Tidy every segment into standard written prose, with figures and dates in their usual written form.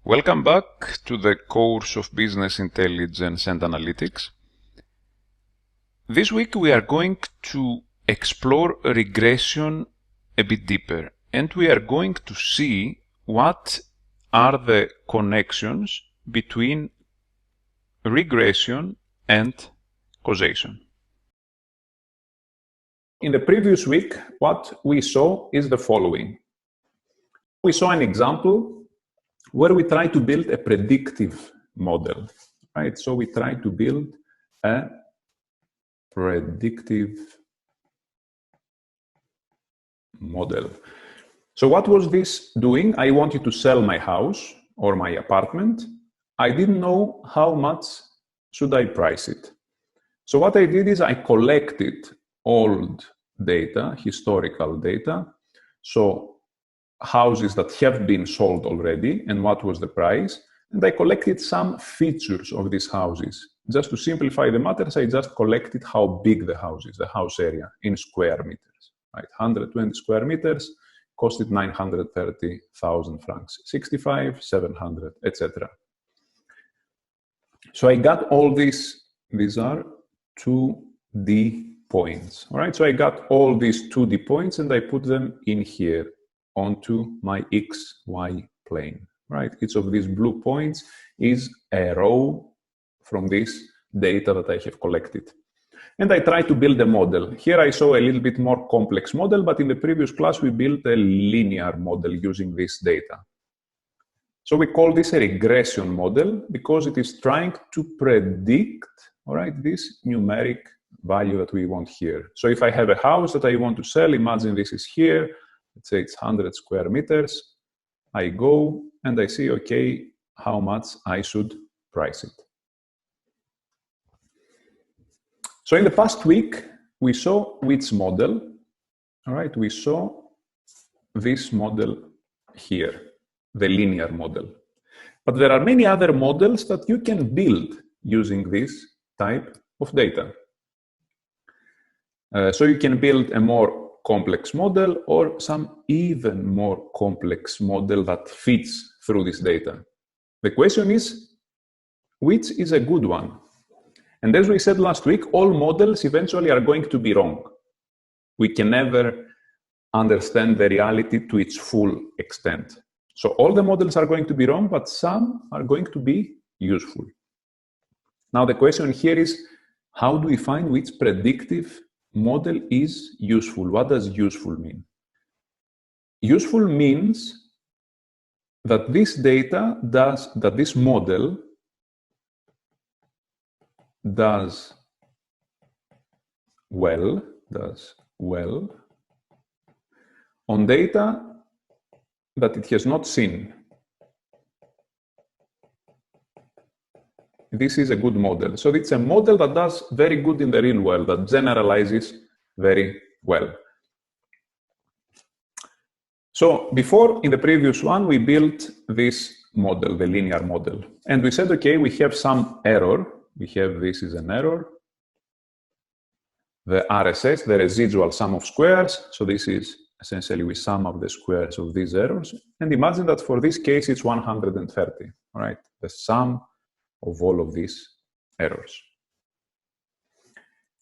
Welcome back to the course of Business Intelligence and Analytics. This week we are going to explore regression a bit deeper, and we are going to see what are the connections between regression and causation. In the previous week, what we saw is the following. We saw an example where we try to build a predictive model, right? So we try to build a predictive model. So what was this doing? I wanted to sell my house or my apartment. I didn't know how much should I price it. So what I did is I collected old data, historical data. So houses that have been sold already and what was the price, and I collected some features of these houses. Just to simplify the matters, I just collected how big the house is, the house area in square meters, right? 120 square meters costed 930,000 francs, 65, 700, etc. So I got all these are 2D points, all right? So I got all these 2D points and I put them in here onto my XY plane, right? Each of these blue points is a row from this data that I have collected. And I try to build a model. Here I saw a little bit more complex model, but in the previous class we built a linear model using this data. So we call this a regression model because it is trying to predict, all right, this numeric value that we want here. So if I have a house that I want to sell, imagine this is here, let's say it's 100 square meters. I go and I see, okay, how much I should price it. So in the past week, we saw which model, all right? We saw this model here, the linear model. But there are many other models that you can build using this type of data. So you can build a more complex model or some even more complex model that fits through this data. The question is, which is a good one? And as we said last week, all models eventually are going to be wrong. We can never understand the reality to its full extent. So all the models are going to be wrong, but some are going to be useful. Now the question here is, how do we find which predictive model is useful? What does useful mean? Useful means that this data this model does well on data that it has not seen. This is a good model. So it's a model that does very good in the real world, that generalizes very well. So before, in the previous one, we built this model, the linear model. And we said, okay, we have some error. We have, this is an error. The RSS, the residual sum of squares. So this is essentially we sum up the squares of these errors. And imagine that for this case, it's 130, all right? The sum of all of these errors.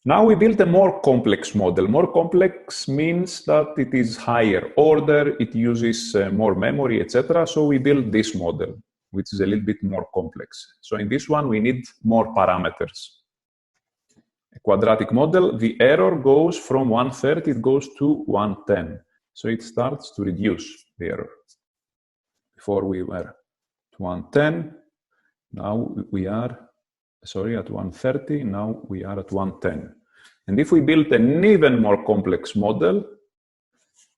Now we built a more complex model. More complex means that it is higher order, it uses more memory, etc. So we built this model, which is a little bit more complex. So in this one, we need more parameters. A quadratic model, the error goes from 130, it goes to 110. So it starts to reduce the error. Before we were at 110, now we are, at 130, now we are at 110. And if we build an even more complex model,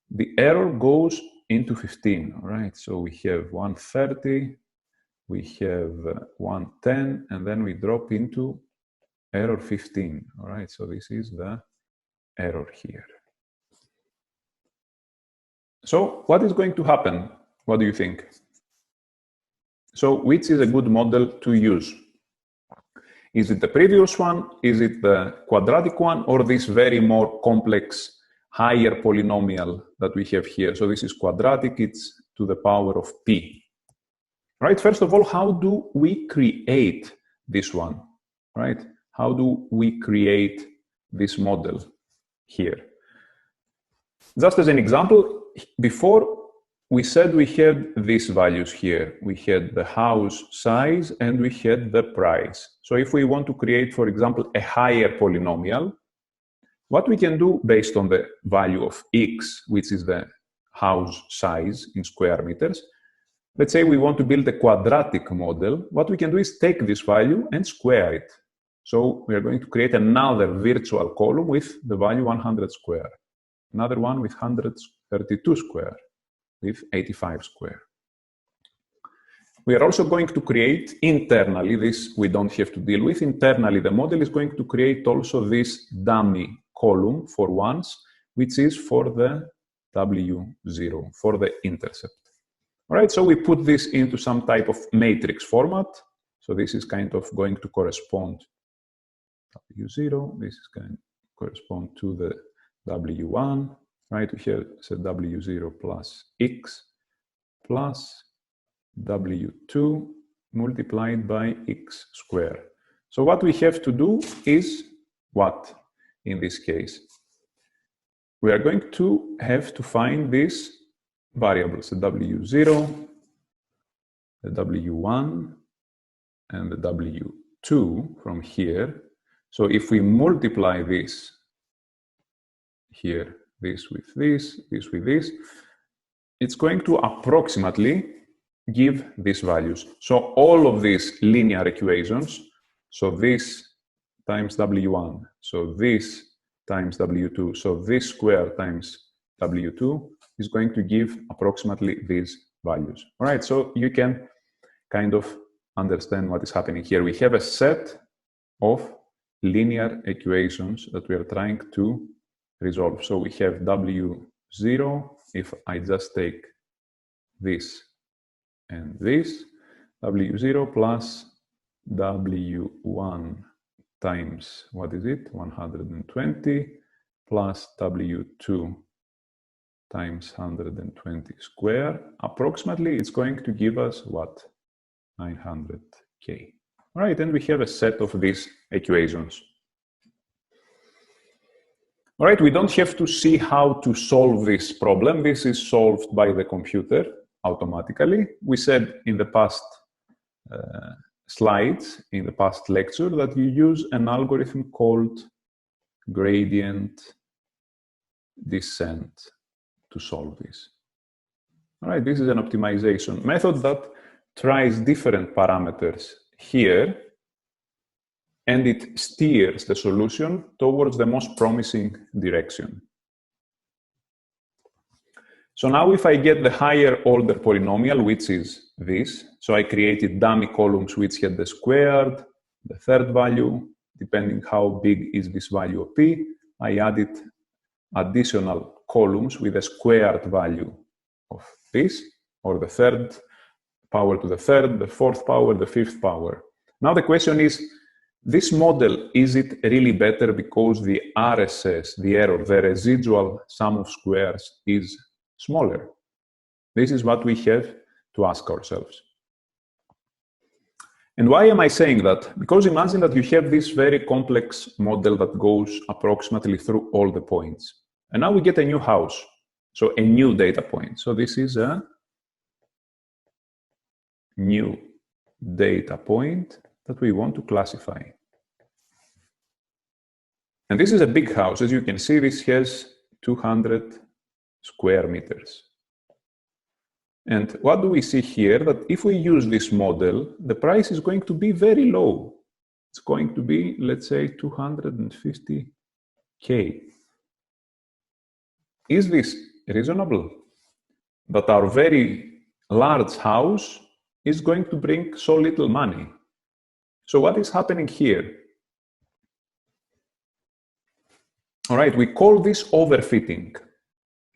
the error goes into 15, all right? So we have 130, we have 110, and then we drop into error 15, all right? So this is the error here. So what is going to happen? What do you think? So which is a good model to use? Is it the previous one? Is it the quadratic one? Or this very more complex, higher polynomial that we have here? So this is quadratic, it's to the power of p. Right? First of all, how do we create this one? Right? How do we create this model here? Just as an example, before we said we had these values here. We had the house size and we had the price. So if we want to create, for example, a higher polynomial, what we can do based on the value of x, which is the house size in square meters, let's say we want to build a quadratic model, what we can do is take this value and square it. So we are going to create another virtual column with the value 100 square, another one with 132 square, with 85 square. We are also going to create internally, this we don't have to deal with, internally the model is going to create also this dummy column for once, which is for the W0, for the intercept. All right, so we put this into some type of matrix format. So this is kind of going to correspond W0, this is going to correspond to the W1, right? We here said W0 plus x plus W2 multiplied by x squared. So what we have to do is what in this case? We are going to have to find these variables, the W0, the W1, and the W2 from here. So if we multiply this here, this with this, this with this, it's going to approximately give these values. So all of these linear equations, so this times W1, so this times W2, so this square times W2 is going to give approximately these values. All right, so you can kind of understand what is happening here. We have a set of linear equations that we are trying to resolve. So we have W0, if I just take this and this, W0 plus W1 times, what is it, 120, plus W2 times 120 square. Approximately, it's going to give us what? 900K. All right, and we have a set of these equations. All right, we don't have to see how to solve this problem. This is solved by the computer automatically. We said in the past slides, in the past lecture, that you use an algorithm called gradient descent to solve this. All right, this is an optimization method that tries different parameters here, and it steers the solution towards the most promising direction. So now if I get the higher order polynomial, which is this, so I created dummy columns which had the squared, the third value, depending how big is this value of p, I added additional columns with a squared value of this, or the third power to the third, the fourth power, the fifth power. Now the question is, this model, is it really better because the RSS, the error, the residual sum of squares is smaller? This is what we have to ask ourselves. And why am I saying that? Because imagine that you have this very complex model that goes approximately through all the points. And now we get a new house, so a new data point. So this is a new data point that we want to classify. And this is a big house. As you can see, this has 200 square meters. And what do we see here? That if we use this model, the price is going to be very low. It's going to be, let's say, 250K. Is this reasonable? That our very large house is going to bring so little money. So what is happening here? All right, we call this overfitting.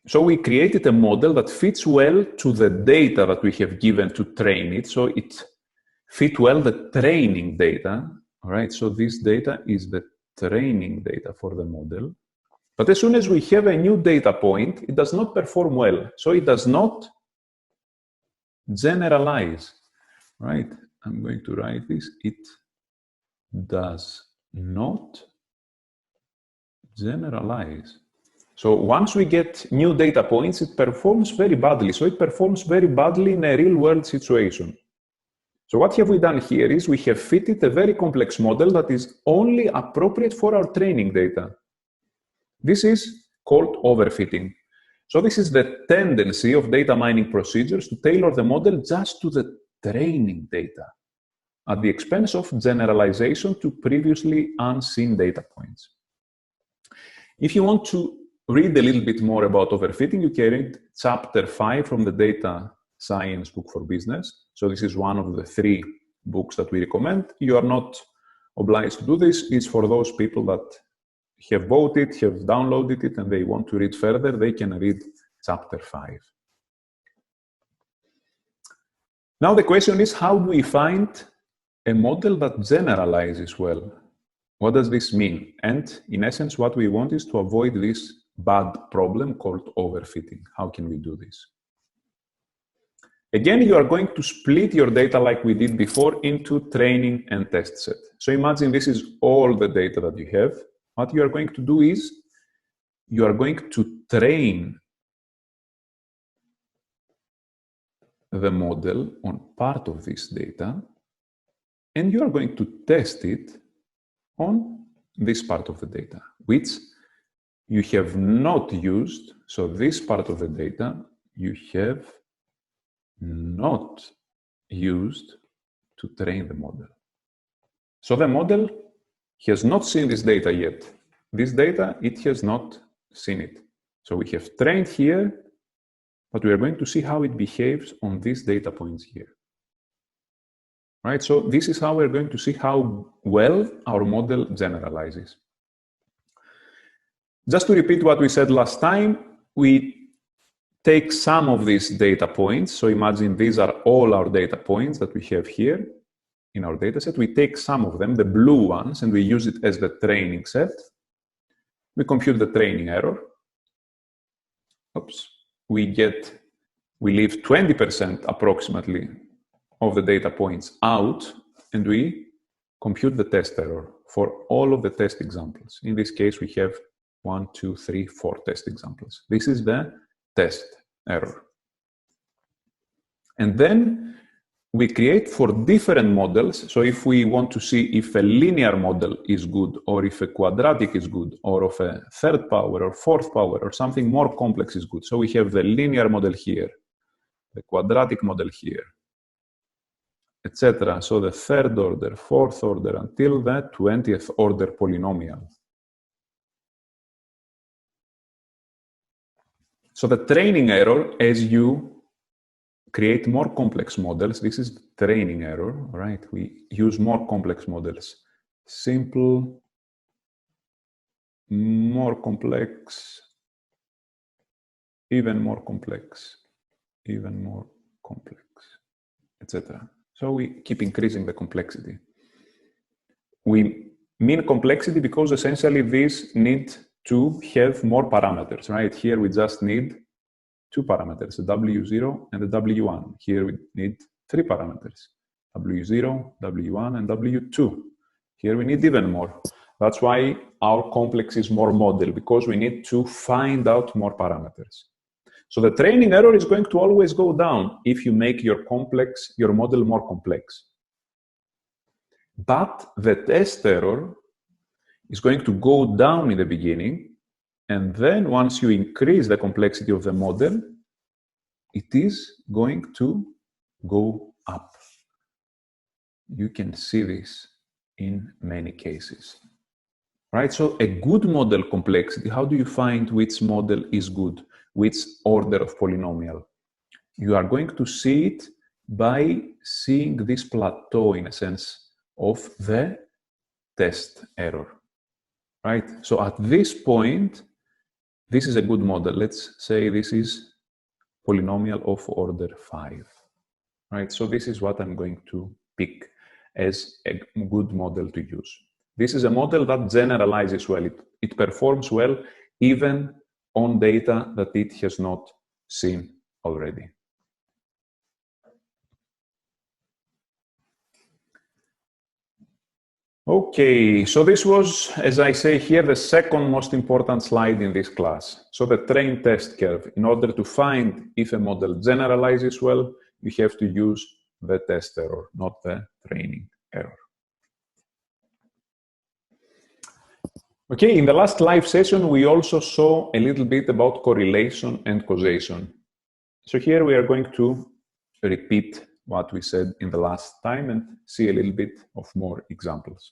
So we created a model that fits well to the data that we have given to train it. So it fits well the training data. All right, so this data is the training data for the model. But as soon as we have a new data point, it does not perform well. So it does not generalize. right? I'm going to write this. It does not generalize. So once we get new data points, it performs very badly. So it performs very badly in a real-world situation. So what have we done here is we have fitted a very complex model that is only appropriate for our training data. This is called overfitting. So this is the tendency of data mining procedures to tailor the model just to the training data at the expense of generalization to previously unseen data points. If you want to read a little bit more about overfitting, you can read chapter 5 from the Data Science book for business. So this is one of the 3 books that we recommend. You are not obliged to do this. It's for those people that have bought it, have downloaded it, and they want to read further, they can read chapter 5. Now the question is, how do we find a model that generalizes well? What does this mean? And in essence, what we want is to avoid this bad problem called overfitting. How can we do this? Again, you are going to split your data like we did before into training and test set. So imagine this is all the data that you have. What you are going to do is you are going to train the model on part of this data, and you are going to test it on this part of the data, which you have not used. So this part of the data you have not used to train the model. So the model has not seen this data yet. This data, it has not seen it. So we have trained here, but we are going to see how it behaves on these data points here. Right? So this is how we're going to see how well our model generalizes. Just to repeat what we said last time, we take some of these data points. So imagine these are all our data points that we have here in our data set. We take some of them, the blue ones, and we use it as the training set. We compute the training error. Oops. We leave 20% approximately of the data points out, and we compute the test error for all of the test examples. In this case, we have 1, 2, 3, 4 test examples. This is the test error. And then we create for different models. So if we want to see if a linear model is good, or if a quadratic is good, or of a third power or fourth power, or something more complex is good. So we have the linear model here, the quadratic model here, etc. So the third order, fourth order, until the 20th order polynomial. So the training error, as you create more complex models, this is training error, right? We use more complex models. Simple, more complex, even more complex, even more complex, etc. So we keep increasing the complexity. We mean complexity because essentially these need to have more parameters, right? Here we just need 2 parameters, the W0 and the W1. Here we need 3 parameters, W0, W1, and W2. Here we need even more. That's why our complex is more model, because we need to find out more parameters. So the training error is going to always go down if you make your model more complex. But the test error is going to go down in the beginning, and then once you increase the complexity of the model, it is going to go up. You can see this in many cases. Right? So a good model complexity, how do you find which model is good, which order of polynomial? You are going to see it by seeing this plateau, in a sense, of the test error. Right? So at this point, this is a good model. Let's say this is polynomial of order 5. Right? So this is what I'm going to pick as a good model to use. This is a model that generalizes well. It performs well even on data that it has not seen already. Okay, so this was, as I say here, the second most important slide in this class. So the train test curve. In order to find if a model generalizes well, you have to use the test error, not the training error. Okay, in the last live session, we also saw a little bit about correlation and causation. So here we are going to repeat what we said in the last time and see a little bit of more examples.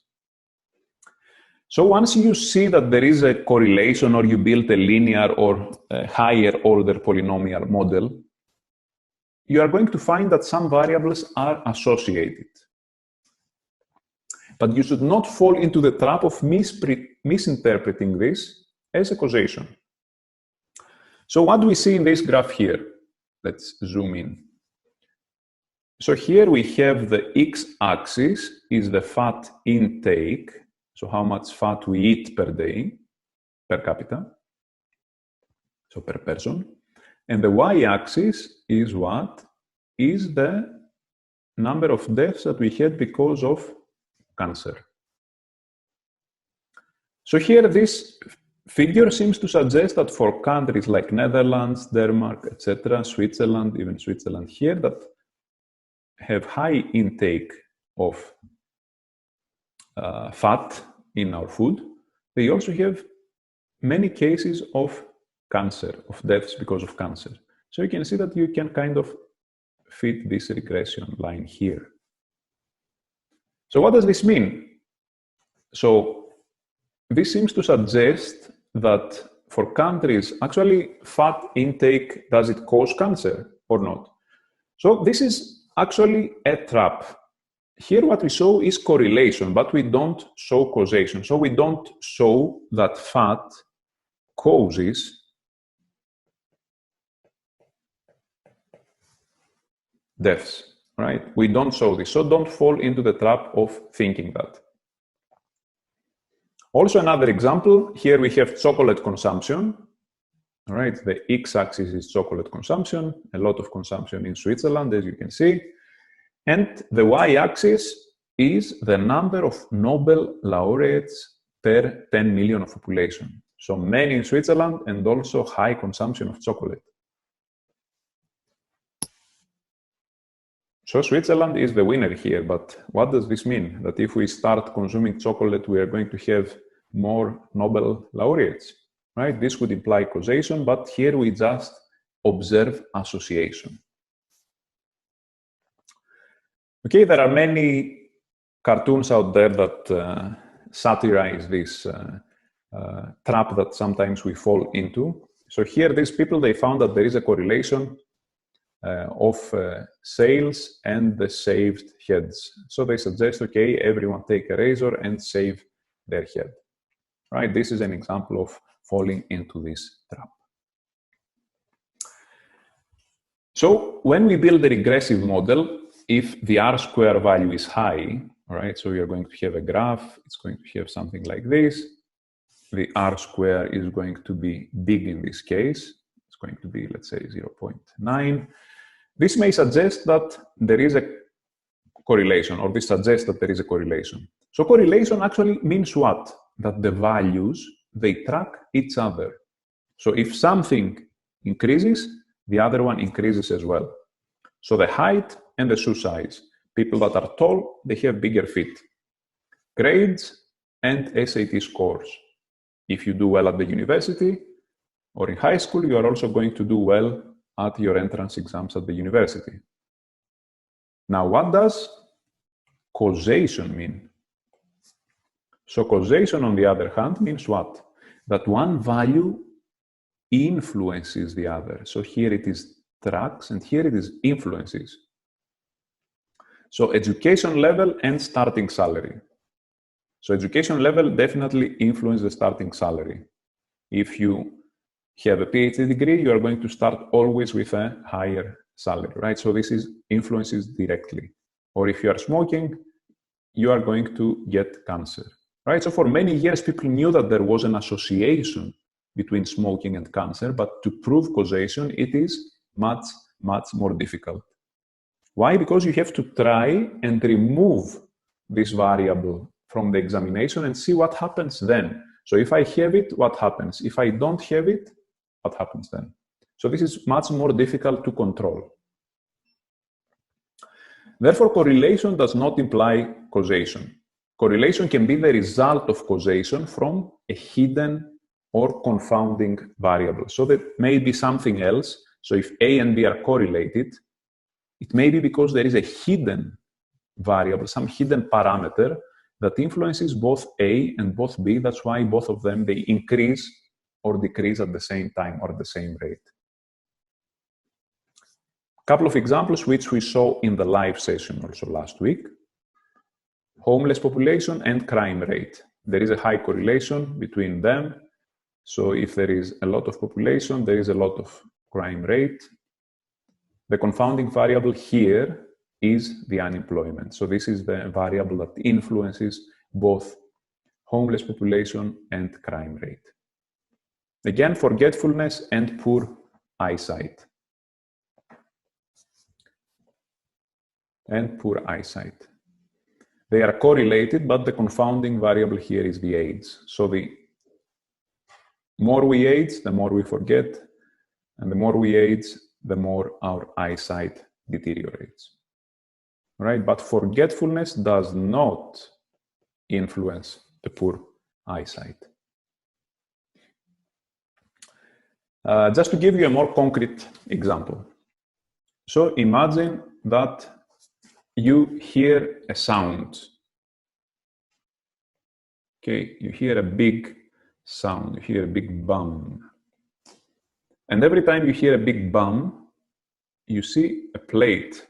So once you see that there is a correlation or you build a linear or a higher order polynomial model, you are going to find that some variables are associated. But you should not fall into the trap of misinterpreting this as a causation. So what do we see in this graph here? Let's zoom in. So here we have the x-axis is the fat intake, so how much fat we eat per day, per capita, so per person. And the y-axis is what? Is the number of deaths that we had because of cancer. So here this figure seems to suggest that for countries like Netherlands, Denmark, etc., Switzerland, even Switzerland here, that have high intake of fat in our food, they also have many cases of cancer, of deaths because of cancer. So you can see that you can kind of fit this regression line here. So what does this mean? So this seems to suggest that for countries, actually fat intake, does it cause cancer or not? So this is actually a trap. Here what we show is correlation, but we don't show causation. So we don't show that fat causes deaths, right? We don't show this. So don't fall into the trap of thinking that. Also another example, here we have chocolate consumption. All right, the x-axis is chocolate consumption, a lot of consumption in Switzerland, as you can see. And the y-axis is the number of Nobel laureates per 10 million of population. So many in Switzerland and also high consumption of chocolate. So Switzerland is the winner here, but what does this mean? That if we start consuming chocolate, we are going to have more Nobel laureates, right? This would imply causation, but here we just observe association. Okay, there are many cartoons out there that satirize this trap that sometimes we fall into. So here, these people, they found that there is a correlation of sales and the saved heads. So they suggest, okay, everyone take a razor and save their head. Right? This is an example of falling into this trap. So when we build a regressive model, if the R-square value is high, all right, so we are going to have a graph, it's going to have something like this. The R-square is going to be big in this case. It's going to be, let's say, 0.9. This may suggest that there is a correlation, or this suggests that there is a correlation. So correlation actually means what? That the values, they track each other. So if something increases, the other one increases as well. So the height and the shoe size. People that are tall, they have bigger feet. Grades and SAT scores. If you do well at the university or in high school, you are also going to do well at your entrance exams at the university. Now, what does causation mean? So causation, on the other hand, means what? That one value influences the other. So here it is tracks, and here it is influences. So education level and starting salary. So education level definitely influences the starting salary. If you have a PhD degree, you are going to start always with a higher salary, right? So this is influences directly. Or if you are smoking, you are going to get cancer, right? So for many years, people knew that there was an association between smoking and cancer, but to prove causation, it is much, much more difficult. Why? Because you have to try and remove this variable from the examination and see what happens then. So if I have it, what happens? If I don't have it, what happens then? So this is much more difficult to control. Therefore, correlation does not imply causation. Correlation can be the result of causation from a hidden or confounding variable. So that may be something else. So if A and B are correlated, it may be because there is a hidden variable, some hidden parameter that influences both A and both B. That's why both of them, they increase or decrease at the same time or at the same rate. Couple of examples which we saw in the live session also last week. Homeless population and crime rate. There is a high correlation between them. So if there is a lot of population, there is a lot of crime rate. The confounding variable here is the unemployment. So this is the variable that influences both homeless population and crime rate. Again, forgetfulness and poor eyesight. And poor eyesight. They are correlated, but the confounding variable here is the age. So the more we age, the more we forget, and the more we age, the more our eyesight deteriorates. Right? But forgetfulness does not influence the poor eyesight. Just to give you a more concrete example. So imagine that you hear a sound. Okay, you hear a big sound, you hear a big bum. And every time you hear a big bum, you see a plate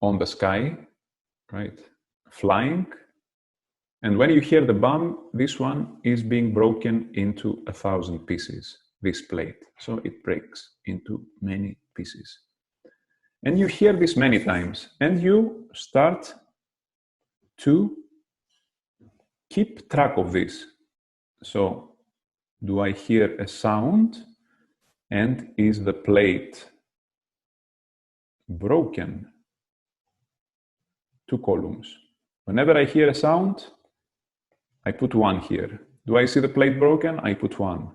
on the sky, right, flying. And when you hear the bum, this one is being broken into 1,000 pieces, this plate. So it breaks into many pieces. And you hear this many times, and you start to keep track of this. So, do I hear a sound, and is the plate broken? 2 columns. Whenever I hear a sound, I put 1 here. Do I see the plate broken? I put 1.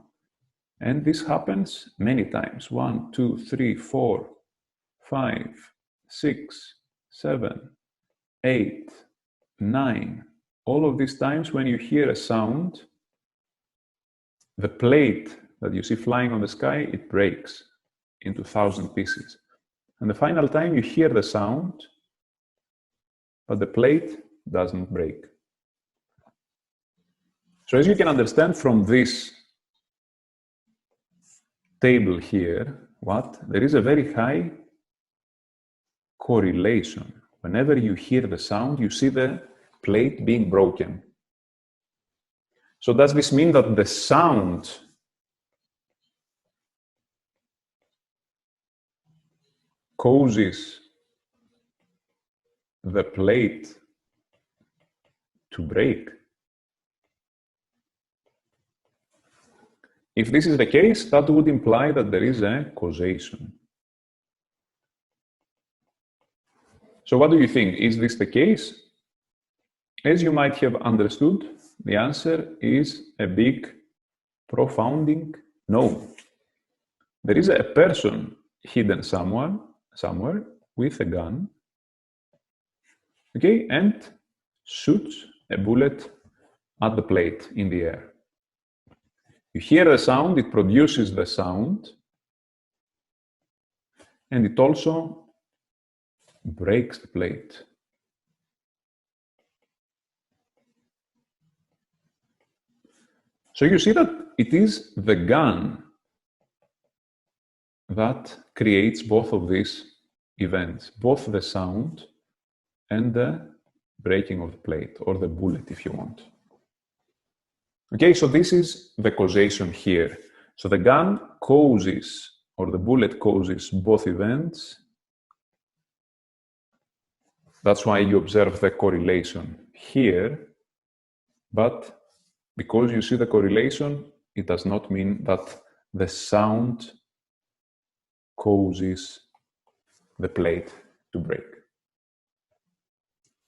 And this happens many times. 1, 2, 3, 4, 5, 6, 7, 8, 9. All of these times when you hear a sound, the plate that you see flying on the sky, it breaks into 1,000 pieces. And the final time you hear the sound, but the plate doesn't break. So as you can understand from this table here, there is a very high correlation. Whenever you hear the sound, you see the plate being broken. So does this mean that the sound causes the plate to break? If this is the case, that would imply that there is a causation. So what do you think? Is this the case? As you might have understood, the answer is a big, profounding no. There is a person hidden somewhere with a gun, okay, and shoots a bullet at the plate in the air. You hear the sound, it produces the sound, and it also breaks the plate. So you see that it is the gun that creates both of these events, both the sound and the breaking of the plate, or the bullet if you want. Okay, so this is the causation here. So the gun causes, or the bullet causes both events. That's why you observe the correlation here, but because you see the correlation, it does not mean that the sound causes the plate to break.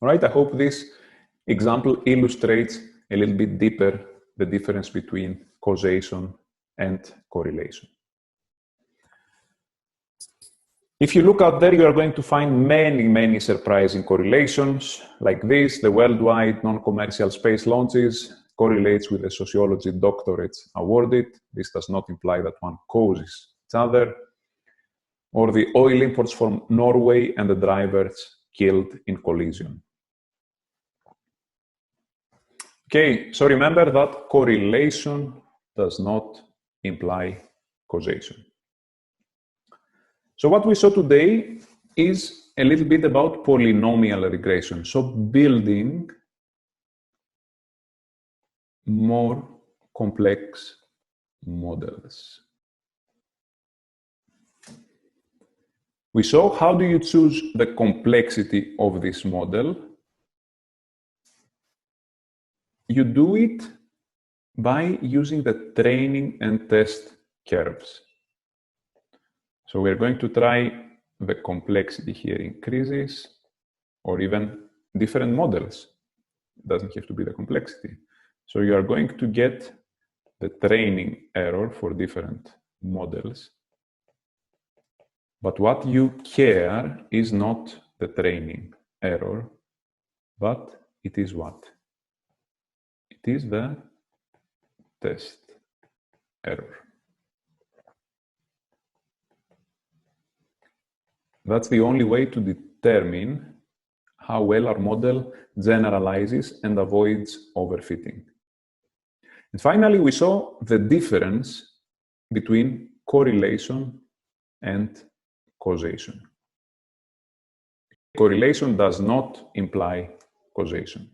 All right, I hope this example illustrates a little bit deeper the difference between causation and correlation. If you look out there, you are going to find many, many surprising correlations like this. The worldwide non-commercial space launches correlates with the sociology doctorates awarded. This does not imply that one causes each other. Or the oil imports from Norway and the drivers killed in collision. Okay, so remember that correlation does not imply causation. So what we saw today is a little bit about polynomial regression. So building more complex models. We saw how do you choose the complexity of this model. You do it by using the training and test curves. So we're going to try the complexity here increases, or even different models. It doesn't have to be the complexity. So you are going to get the training error for different models. But what you care is not the training error, but it is what? It is the test error. That's the only way to determine how well our model generalizes and avoids overfitting. And finally, we saw the difference between correlation and causation. Correlation does not imply causation.